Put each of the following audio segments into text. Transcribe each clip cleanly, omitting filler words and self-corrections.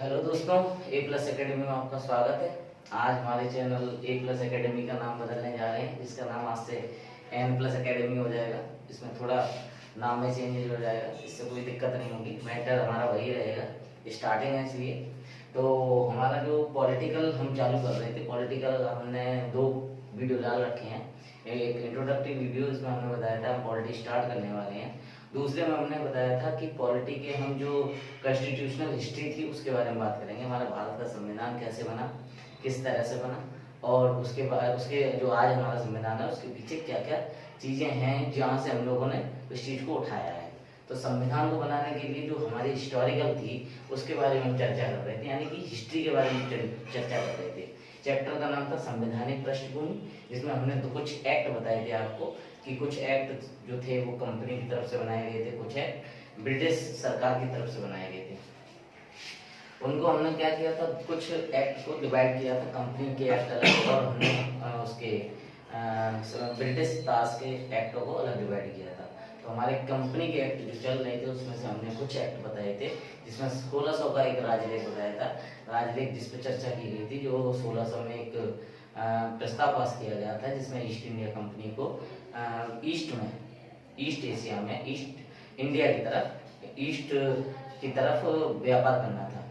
Hello दोस्तों, ए plus academy में आपका स्वागत है। आज हमारे चैनल ए प्लस एकेडमी का नाम बदलने जा रहे हैं, जिसका नाम आज से एन प्लस एकेडमी हो जाएगा। इसमें थोड़ा नाम में चेंजेज हो जाएगा, इससे कोई दिक्कत नहीं होगी। मैटर हमारा वही रहेगा, स्टार्टिंग है इसलिए। तो हमारा जो पॉलिटिकल हम चालू कर रहे थे, पॉलिटिकल हमने 2 वीडियो डाल रखे हैं। एक इंट्रोडक्टरी वीडियो, इसमें हमने बताया था हम पॉलिटी स्टार्ट करने वाले हैं। दूसरे में हमने बताया था कि पॉलिटी के हम जो कॉन्स्टिट्यूशनल हिस्ट्री थी उसके बारे में बात करेंगे। हमारा भारत का संविधान कैसे बना, किस तरह से बना, और उसके बाद उसके जो आज हमारा संविधान है उसके पीछे क्या क्या चीज़ें हैं जहाँ से हम लोगों ने उस चीज़ को उठाया है। तो संविधान को बनाने के लिए जो हमारी हिस्टोरिकल थी उसके बारे में हम चर्चा कर रहे थे, यानी कि हिस्ट्री के बारे में चर्चा कर रहे थे। चैप्टर का नाम था संवैधानिक पृष्ठभूमि, जिसमें हमने तो कुछ एक्ट बताए थे आपको कि कुछ एक्ट जो थे वो कंपनी की तरफ से बनाए गए थे, कुछ एक्ट ब्रिटिश सरकार की तरफ से बनाए गए थे। उनको हमने क्या किया था, कुछ एक्ट को डिवाइड किया था, कंपनी के एक्ट अलग और हमने उसके ब्रिटिश ताश के एक्टों को अलग डिवाइड किया था। तो हमारे कंपनी के एक्ट जो चल रहे थे उसमें से हमने कुछ एक्ट बताए थे, जिसमें 1600 का एक राजलेख बताया था। राजलेख जिस पर चर्चा की गई थी, जो 1600 में एक प्रस्ताव पास किया गया था, जिसमें ईस्ट इंडिया कंपनी को ईस्ट एशिया में, ईस्ट इंडिया की तरफ, ईस्ट की तरफ व्यापार करना था।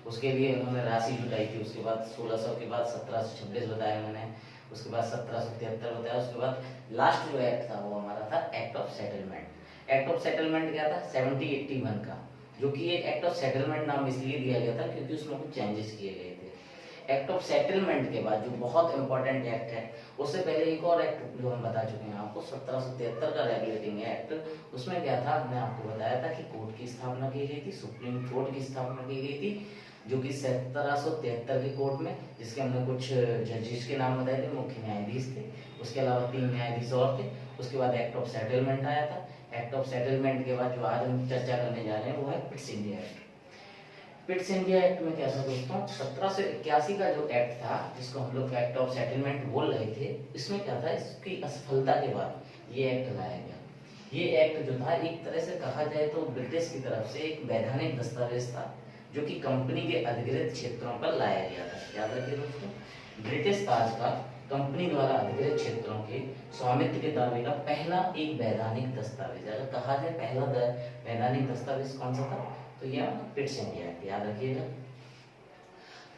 उसके लिए उन्होंने राशि जुटाई थी। उसके बाद 1600 के बाद 1726 बताया मैंने, उसके बाद 1773 बताया, उसके बाद लास्ट जो एक्ट था वो हमारा था act of settlement. Act of settlement क्या था 1781 का, जो कि एक एक्ट ऑफ सेटलमेंट नाम इसलिए दिया गया था क्योंकि उसमें कुछ चेंजेस किए गए थे। एक्ट ऑफ सेटलमेंट के बाद जो बहुत इंपॉर्टेंट एक्ट है, उससे पहले एक और एक्ट जो हम बता चुके हैं आपको, 1773 का रेगुलेटिंग एक्ट। उसमें क्या था, हमने आपको बताया था कि कोर्ट की स्थापना की गई थी, सुप्रीम कोर्ट की स्थापना की गई थी, जो कि 1773 के कोर्ट में, जिसके हमने कुछ जजेस के नाम बताए थे, मुख्य न्यायाधीश थे, उसके अलावा 3 न्यायाधीश और थे। उसके बाद एक्ट ऑफ सेटलमेंट आया था। एक्ट ऑफ सेटलमेंट के बाद जो आज हम चर्चा करने जा रहे हैं वो है Pitt's India act. Pitt's India act में क्या था दोस्तों, 1781 का जो एक्ट था, जिसको हम लोग एक्ट ऑफ सेटलमेंट बोल रहे थे, इसमें क्या था, इसकी असफलता के बाद ये एक्ट लाया गया। ये एक्ट जो था, एक तरह से कहा जाए तो ब्रिटिश की तरफ से एक वैधानिक दस्तावेज था, जो कि कंपनी के अधिकृत क्षेत्रों पर लाया गया था। याद रखिए दोस्तों, ब्रिटिश ताज का कंपनी द्वारा अधिकृत क्षेत्रों के स्वामित्व के दावे का पहला एक वैधानिक दस्तावेज, अगर कहा जाए पहला वैधानिक दस्तावेज कौन सा था, तो यह पिट्स इंडिया एक्ट, याद रखिएगा।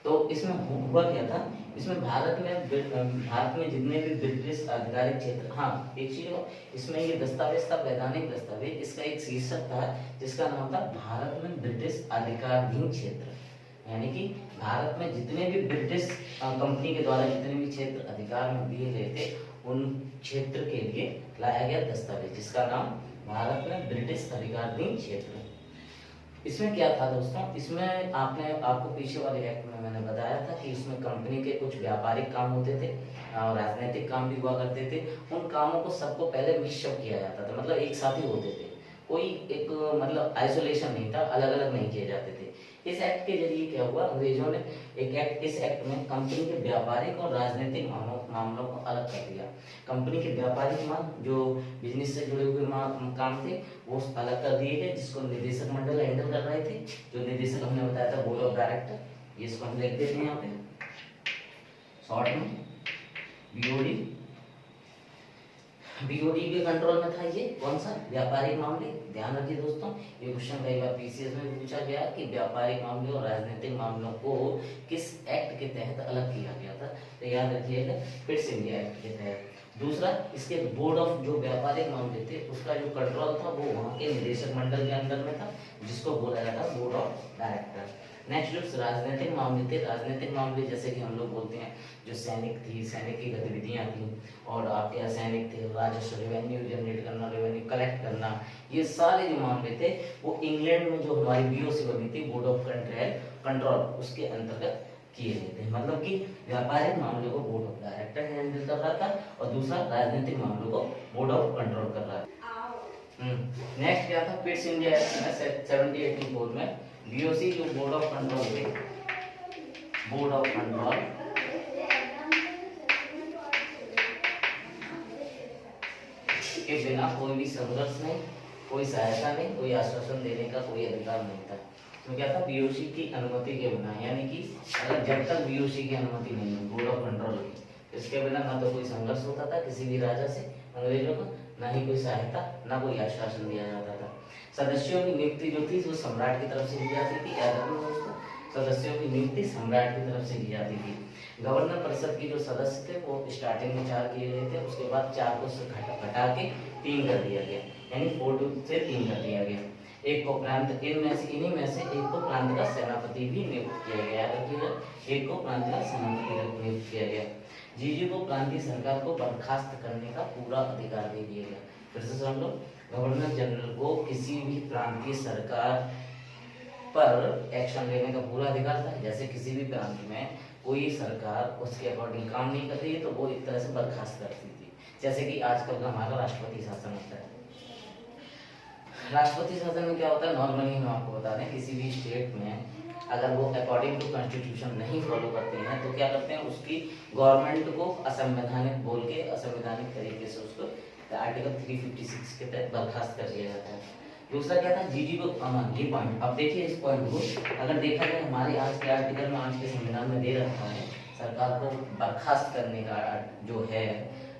तो इसमें हुआ क्या था, इसमें भारत में जितने भी ब्रिटिश आधिकारिक क्षेत्र, हाँ एक चीज हो, इसमें ये दस्तावेज था वैधानिक दस्तावेज, इसका एक शीर्षक था जिसका नाम था भारत में ब्रिटिश अधिकाराधीन क्षेत्र, यानी कि भारत में जितने भी ब्रिटिश कंपनी के द्वारा जितने भी क्षेत्र अधिकार में दिए गए थे, उन क्षेत्र के लिए लाया गया दस्तावेज, जिसका नाम भारत में ब्रिटिश अधिकाराधीन क्षेत्र। इसमें क्या था दोस्तों, इसमें आपको पीछे वाले एक्ट में मैंने बताया था कि इसमें कंपनी के कुछ व्यापारिक काम होते थे और राजनीतिक काम भी हुआ करते थे। उन कामों को सबको पहले मिक्सअप किया जाता था, मतलब एक साथ ही होते थे, कोई एक मतलब आइसोलेशन नहीं था, अलग अलग नहीं किए जाते थे। इस एक्ट के जरिए क्या हुआ, अंग्रेजों ने इस एक्ट में कंपनी के व्यापारिक और राजनीतिक मामलों को अलग कर दिया। कंपनी के व्यापारिक मामले, जो बिजनेस से जुड़े हुए काम थे, वो अलग कर दिए गए, जिसको निदेशक मंडल हैंडल कर रहे थे। जो निदेशक हमने बताया था बोर्ड ऑफ डायरेक्टर, ये इसको हम लिख देते हैं यहाँ पे शॉर्ट में, बीओडी। बीओडी के कंट्रोल में था ये कौन सा, व्यापारिक मामले। ध्यान रखिए दोस्तों, ये क्वेश्चन कई बार पीसीएस में पूछा गया कि व्यापारिक मामले और राजनीतिक मामलों को किस एक्ट के तहत अलग किया गया था, तो याद रखिएगा पिट्स इंडिया एक्ट के तहत। दूसरा, इसके बोर्ड ऑफ जो व्यापारिक मामले थे उसका जो कंट्रोल था वो वहाँ के निदेशक मंडल के अंदर में था, जिसको बोला जाता था बोर्ड ऑफ डायरेक्टर। नेक्स्ट जो राजनीतिक मामले थे, राजनीतिक मामले जैसे कि हम लोग बोलते हैं जो सैनिक की गतिविधियां थी, और आपके यहाँ सैनिक थे, राजस्व रेवेन्यू जनरेट करना, रेवेन्यू कलेक्ट करना, ये सारे जो मामले थे वो इंग्लैंड में जो हमारी बीओसी बनी थी, बोर्ड ऑफ कंट्रोल, उसके अंतर्गत किए गए थे। मतलब कि व्यापारिक मामले को बोर्ड ऑफ डायरेक्टर हैंडल कर रहा था और दूसरा राजनीतिक मामलों को बोर्ड ऑफ कंट्रोल कर रहा था। नेक्स्ट क्या था, पिट्स इंडिया एक्ट में 1784 में बीओसी जो बोर्ड ऑफ कंट्रोल थे, बोर्ड ऑफ कंट्रोल के बिना कोई भी संघर्ष नहीं, कोई सहायता नहीं, कोई आश्वासन देने का कोई अधिकार नहीं था। तो क्या था, बीओसी की अनुमति के बिना, यानी कि अगर जब तक बीओसी की अनुमति नहीं है, बोर्ड ऑफ कंट्रोल की, इसके बिना ना तो कोई संघर्ष होता था किसी भी राजा से अंग्रेजों का, ना ही कोई सहायता, ना कोई आश्वासन दिया जाता था। सदस्यों की नियुक्ति जो थी वो सम्राट की तरफ से की जाती थी। याद रखना दोस्तों, सदस्यों की नियुक्ति सम्राट की तरफ से की जाती थी। गवर्नर परिषद के जो सदस्य थे वो स्टार्टिंग में 4 किए गए थे, उसके बाद 4 को घटा के 3 कर दिया गया, यानी 4 से 3 कर दिया गया। एक को प्रांत, इन्हीं में से एक को प्रांत का सेनापति भी नियुक्त किया गया। याद रखिएगा, एक को प्रांत का सेनापति नियुक्त किया गया। जीजी को प्रांतीय सरकार को बर्खास्त करने का पूरा अधिकार दे दिया गया। फिर से सुन लो, गवर्नर जनरल को किसी भी प्रांतीय सरकार पर एक्शन लेने का पूरा अधिकार था। जैसे किसी भी प्रांत में कोई सरकार उसके अकॉर्डिंग काम नहीं कर रही है तो वो एक तरह से बर्खास्त करती थी, जैसे कि आजकल का हमारा राष्ट्रपति शासन होता है। राष्ट्रपति शासन में क्या होता है, नॉर्मली हम आपको बता दें, किसी भी स्टेट में अगर वो अकॉर्डिंग टू कॉन्स्टिट्यूशन नहीं फॉलो करते हैं तो क्या करते हैं, उसकी गवर्नमेंट को असंवैधानिक बोल के, असंवैधानिक तरीके से उसको आर्टिकल 356 के तहत बर्खास्त कर दिया जाता है। दूसरा क्या था, जीजी को ये पॉइंट, अब देखिए इस पॉइंट को अगर देखा जाए हमारे आज के आर्टिकल में, आज के संविधान में दे रखा है, सरकार को बर्खास्त करने का जो है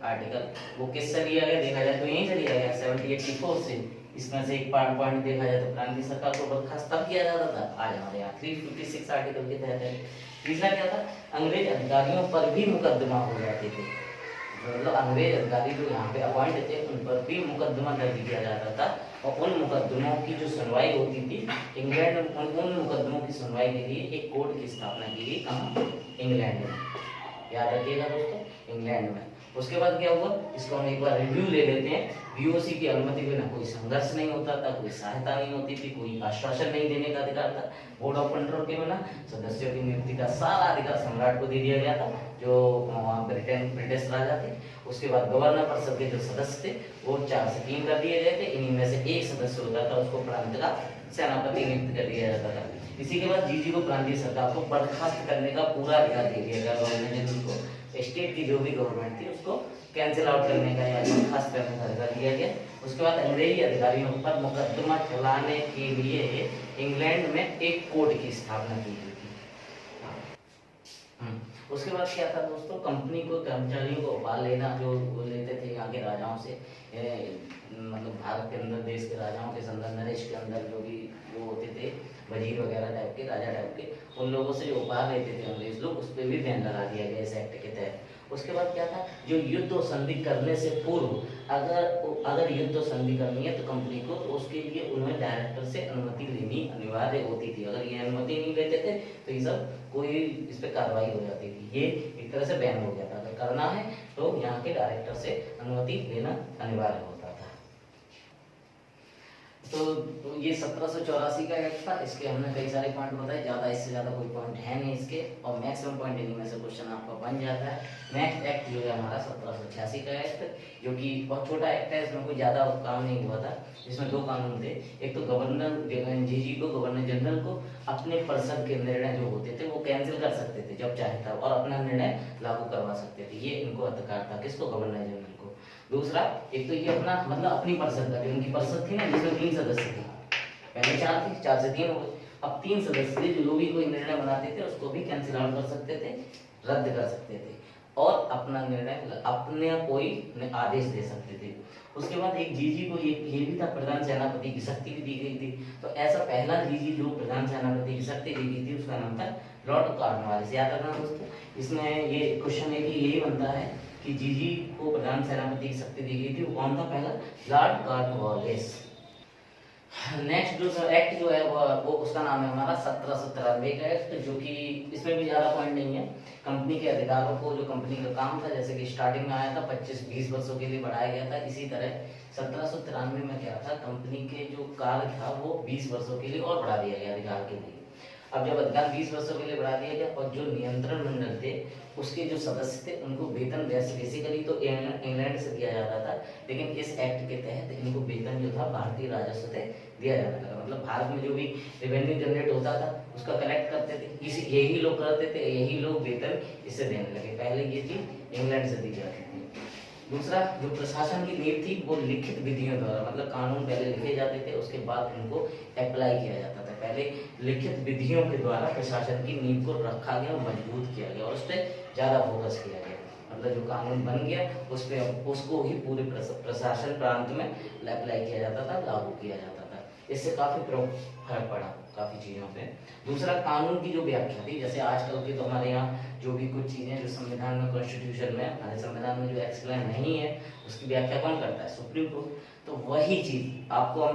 आर्टिकल, वो किससे लिया गया देखा जाए तो यहीं से लिया गया 1784 से। इसमें से एक पॉइंट देखा जाए तो प्रांतीय सरकार को बर्खास्त तब किया जाता था, आज हमारे यहाँ 356 आर्टिकल के तहत है। तीसरा क्या था, अंग्रेज अधिकारियों पर भी मुकदमा हो जाते थे, मतलब अंग्रेज अधिकारी जो यहाँ पे अपॉइंट थे उन पर भी मुकदमा दर्ज किया जाता था, और उन मुकदमों की जो सुनवाई होती थी इंग्लैंड में, उन मुकदमों की सुनवाई के लिए एक कोर्ट की स्थापना की गई, कहाँ, इंग्लैंड में। याद रखिएगा दोस्तों, इंग्लैंड में। उसके बाद क्या हुआ, इसको हम एक बार रिव्यू ले लेते हैं। बीओसी की अनुमति बिना कोई संघर्ष नहीं होता था, कोई सहायता नहीं होती थी, कोई आश्वासन नहीं देने का अधिकार था। बोर्ड ऑफ कंट्रोल के बिना सदस्यों की नियुक्ति का सारा अधिकार सम्राट को दे दिया गया था, जो वहाँ ब्रिटिश राजा थे। उसके बाद गवर्नर परिषद के जो सदस्य थे वो 4 से 3 कर दिए गए थे। इन्हीं में से एक सदस्य होता था, उसको प्रांत का सेनापति नियुक्त कर दिया जाता था। इसी के बाद जीजी को प्रांतीय सरकार को बर्खास्त करने का पूरा अधिकार दे दिया गया गवर्नर जनरल को। स्टेट की जो भी गवर्नमेंट थी उसको कैंसिल आउट करने का या बर्खास्त करने का अधिकार दिया गया। उसके बाद अंग्रेजी अधिकारियों पर मुकदमा चलाने के लिए इंग्लैंड में एक कोर्ट की स्थापना की गई थी। उसके बाद क्या था दोस्तों, कंपनी को कर्मचारियों को उपाल लेना जो लेते थे यहाँ के राजाओं से, मतलब भारत के अंदर देश के राजाओं के अंदर, नरेश के अंदर जो भी वो होते थे वजीर वगैरह टाइप के, राजा टाइप के, उन लोगों से जो उपहार लेते थे अंग्रेज लोग, उस पर भी बैन लगा दिया गया इस एक्ट के तहत। उसके बाद क्या था, जो युद्ध और संधि करने से पूर्व अगर युद्ध और संधि करनी है तो कंपनी को, तो उसके लिए उन्हें डायरेक्टर से अनुमति लेनी अनिवार्य होती थी। अगर ये अनुमति नहीं लेते थे तो ये सब कोई इस पर कार्रवाई हो जाती थी, ये एक तरह से बैन हो गया था। अगर करना है तो यहाँ के डायरेक्टर से अनुमति लेना अनिवार्य होता था। तो ये 1784 का एक्ट था, इसके हमने कई सारे पॉइंट बताए, ज़्यादा इससे ज़्यादा कोई पॉइंट है नहीं इसके, और मैक्सिमम पॉइंट इन्हीं में से क्वेश्चन आपका बन जाता है। नेक्स्ट एक्ट जो है हमारा 1786 का एक्ट, जो कि बहुत छोटा एक्ट है, इसमें कोई ज़्यादा काम नहीं हुआ था। इसमें 2 कानून थे, एक तो गवर्नर जीजी को, गवर्नर जनरल को अपने परिषद के निर्णय जो होते थे वो कैंसिल कर सकते थे जब चाहे तब, और अपना निर्णय लागू करवा सकते थे, ये इनको अधिकार था। किसको, गवर्नर जनरल को। दूसरा, एक तो ये अपना मतलब अपनी परिषद का, जो उनकी परिषद थी ना जिसमें 3 सदस्य थे, पहले 4 थे, 4 से 3 हो गए, अब 3 सदस्य थे, जो भी कोई निर्णय बनाते थे उसको भी कैंसिल आउट कर सकते थे, रद्द कर सकते थे, और अपना निर्णय, अपने कोई आदेश दे सकते थे। उसके बाद एक जीजी को ये भी था, प्रधान सेनापति की शक्ति भी दी गई थी। तो ऐसा पहला जीजी जो प्रधान सेनापति की शक्ति दी गई थी उसका नाम था लॉर्ड कॉर्नवालिस। याद रखना दोस्तों, इसमें ये क्वेश्चन यही बनता है कि जीजी को प्रधान सेनापति की शक्ति दी गई थी, वो कौन था पहला, लॉर्ड कॉर्नवालिस। नेक्स्ट जो एक्ट जो है वो उसका नाम है हमारा 1793 का एक्ट, जो कि इसमें भी ज्यादा पॉइंट नहीं है। कंपनी के अधिकारों को, जो कंपनी का काम था, जैसे कि स्टार्टिंग में आया था 25-20 वर्षों के लिए बढ़ाया गया था, इसी तरह 1793 में क्या था, कंपनी के जो कार्य था वो 20 वर्षों के लिए और बढ़ा दिया गया अधिकार के लिए। अब जब अधिकार 20 वर्षों के लिए बढ़ा दिया गया, और जो नियंत्रण मंडल थे उसके जो सदस्य थे उनको वेतन बेसिकली तो इंग्लैंड से दिया जाता था, लेकिन इस एक्ट के तहत इनको वेतन जो था भारतीय राजस्व से दिया जाने लगा। मतलब भारत में जो भी रेवेन्यू जनरेट होता था उसका कलेक्ट करते थे, यही लोग करते थे, यही लोग वेतन इससे देने लगे। पहले ये चीज इंग्लैंड से दी जाती थी। दूसरा, जो प्रशासन की नीति थी वो लिखित विधियों द्वारा, मतलब कानून पहले लिखे जाते थे, उसके बाद उनको अप्लाई किया जाता था। पहले लिखित विधियों के द्वारा प्रशासन की नींव को रखा गया और मजबूत किया गया और उस पर ज़्यादा फोकस किया गया। मतलब जो कानून बन गया उस पर उसको ही पूरे प्रशासन प्रांत में अप्लाई किया जाता था, लागू किया जाता था। इससे काफ़ी फर्क पड़ा काफ़ी चीज़ों पे। दूसरा, कानून की जो व्याख्या थी, जैसे आजकल के तो हमारे यहाँ जो भी कुछ चीज़ें जो संविधान में, कॉन्स्टिट्यूशन में, हमारे संविधान में जो एक्सप्लेन नहीं है उसकी व्याख्या कौन करता है? Supreme court. तो वही चीज़ आपको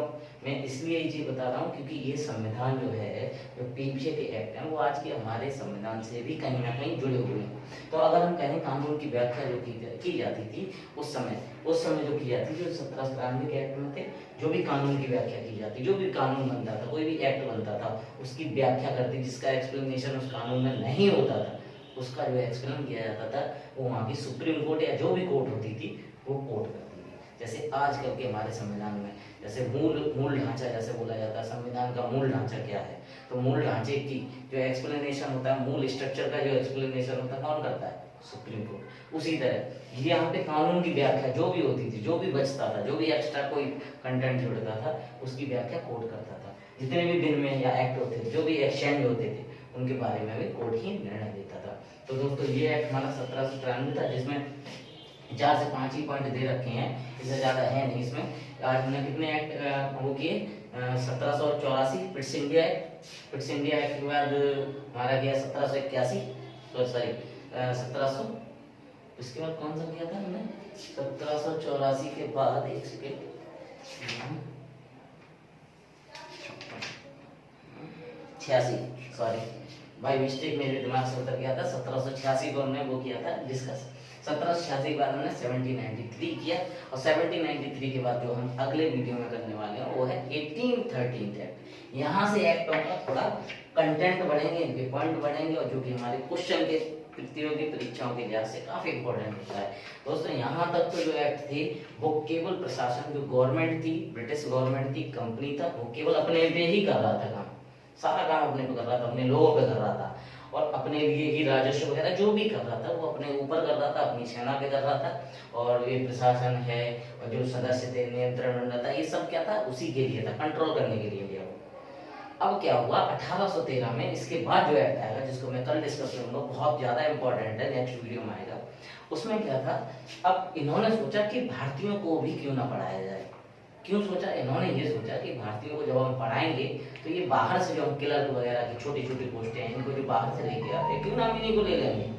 मैं इसलिए ये चीज़ बता रहा हूँ क्योंकि ये संविधान जो है, जो पीछे के एक्ट हैं वो आज के हमारे संविधान से भी कहीं ना कहीं जुड़े हुए हैं। तो अगर हम कहें कानून की व्याख्या जो की जाती थी उस समय जो की जाती थी, जो 1793 के एक्ट में थे, जो भी कानून की व्याख्या की जाती, जो भी कानून बनता था, कोई भी एक्ट बनता था, उसकी व्याख्या करती, जिसका एक्सप्लेनेशन उस कानून में नहीं होता था उसका जो एक्सप्लेन किया जाता था वो वहाँ की सुप्रीम कोर्ट या जो भी कोर्ट होती थी वो कोर्ट करती थी। जैसे आजकल के हमारे संविधान में जैसे मूल ढांचा जैसे बोला जाता है, संविधान का मूल ढांचा क्या है, तो मूल ढांचे की जो एक्सप्लेनेशन होता है, मूल स्ट्रक्चर का जो एक्सप्लेनेशन होता है, कौन करता है? Supreme court. उसी तरह यहाँ पे कानून की व्याख्या जो भी होती थी, जो भी बचता था, जो भी एक्स्ट्रा कोई कंटेंट जुड़ता था, उसकी व्याख्या कोर्ट करता था। जितने भी बिल में या एक्ट होते थे, जो भी एक्सचेंज होते थे, उनके बारे में भी कोर्ट ही निर्णय देता था। तो दोस्तों ये एक्ट हमारा 1793 था, जिसमें 4 से 5 ही पॉइंट दे रखे हैं, इससे ज़्यादा है नहीं। इसमें आज हमने कितने एक्ट वो किए? 1784 Pitt's India act. Pitt's India act के बाद हमारा गया 1781, सॉरी 1700, इसके बाद कौन सा किया था हमने? 1784 के बाद, एक सेकेंड, 86, सॉरी बाई मिस्टेक मेरे दिमाग से उतर गया था। 1786 को हमने वो किया था डिस्कस। 1786 के बाद हमने 1793 किया और 1793 के बाद जो हम अगले वीडियो में करने वाले हैं वो है 1813 एक्ट। यहाँ से एक्टों का थोड़ा कंटेंट बढ़ेंगे, इनके पॉइंट बढ़ेंगे और जो कि हमारे क्वेश्चन के प्रतियोगी परीक्षाओं के लिहाज से काफी इंपॉर्टेंट होता है। दोस्तों यहाँ तक तो जो एक्ट थी वो केवल प्रशासन, जो गवर्नमेंट थी, ब्रिटिश गवर्नमेंट थी, कंपनी था, वो केवल अपने पे ही कर रहा था काम, सारा काम अपने पे कर रहा था, अपने लोगों पे कर रहा था और अपने लिए ही राजस्व वगैरह जो भी कर रहा था वो अपने ऊपर कर रहा था, अपनी सेना पे कर रहा था। और ये प्रशासन है और जो सदस्य थे, नियंत्रण मंडल था, ये सब क्या था? उसी के लिए था, कंट्रोल करने के लिए लिया वो। अब क्या हुआ 1813 में, इसके बाद जो एक्ट आएगा जिसको मैं कल डिस्कस करूंगा, बहुत ज्यादा इंपॉर्टेंट है, नेक्स्ट वीडियो में आएगा। उसमें क्या था, अब इन्होंने सोचा कि भारतीयों को भी क्यों ना पढ़ाया जाए। क्यों सोचा? इन्होंने ये सोचा कि भारतीयों को जब हम पढ़ाएंगे तो ये बाहर से जो हम क्लर्क वगैरह की छोटी छोटी पोस्टें हैं, इनको जो बाहर से लेके आते हैं, क्यों ना हम इन्हीं को ले लेंगे।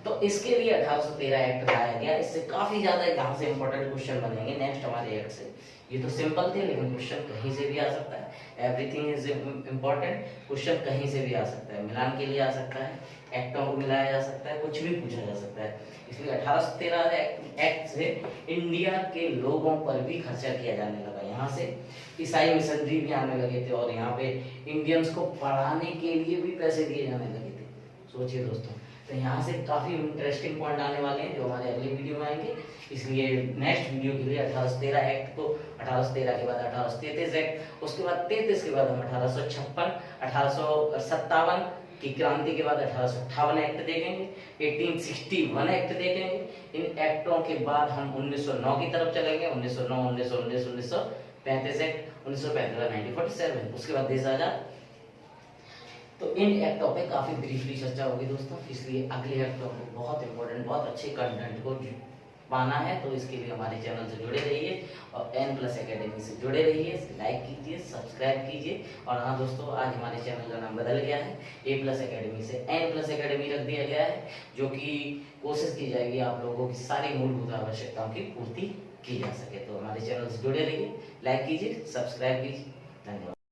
तो इसके लिए 1813 एक्ट लाया गया। इससे काफी ज्यादा यहाँ से इंपॉर्टेंट क्वेश्चन बनेंगे नेक्स्ट हमारे एक्ट से। ये तो सिंपल थे लेकिन क्वेश्चन कहीं से भी आ सकता है, एवरीथिंग इज इम्पोर्टेंट। क्वेश्चन कहीं से भी आ सकता है, मिलान के लिए आ सकता है, एक्टों को मिलाया जा सकता है, कुछ भी पूछा जा सकता है। इसलिए 1813 एक्ट से इंडिया के लोगों पर भी खर्चा किया जाने लगा। यहाँ से ईसाई मिशनरी भी आने लगे थे और यहाँ पे इंडियंस को पढ़ाने के लिए भी पैसे दिए जाने लगे थे। सोचिए दोस्तों, तो यहाँ से काफी इंटरेस्टिंग पॉइंट आने वाले हैं जो हमारे अगले वीडियो में आएंगे। इसलिए नेक्स्ट वीडियो के लिए 1813 एक्ट को, 1813 के बाद 1833 एक्ट, उसके बाद 33 के बाद हम 1856, 1857 की क्रांति के बाद 1858 एक्ट देखेंगे, 1861 एक्ट देखेंगे। इन एक्टों के बाद हम 1909 की तरफ चलेंगे, 1909, 1919, 1935 एक्ट, 1935 1947, उसके बाद देश आजाद। तो इन एक्टों पे काफी ब्रीफली चर्चा होगी दोस्तों। इसलिए अगले एक्टों को बहुत इंपॉर्टेंट, बहुत अच्छे कंटेंट को पाना है तो इसके लिए हमारे चैनल से जुड़े रहिए और N+ एकेडमी से जुड़े रहिए, लाइक कीजिए, सब्सक्राइब कीजिए। और हाँ दोस्तों, आज हमारे चैनल का नाम बदल गया है, A+ एकेडमी से N+ एकेडमी रख दिया गया है, जो कि कोशिश की जाएगी आप लोगों की सारी मूलभूत आवश्यकताओं की पूर्ति की जा सके। तो हमारे चैनल से जुड़े रहिए, लाइक कीजिए, सब्सक्राइब कीजिए। धन्यवाद।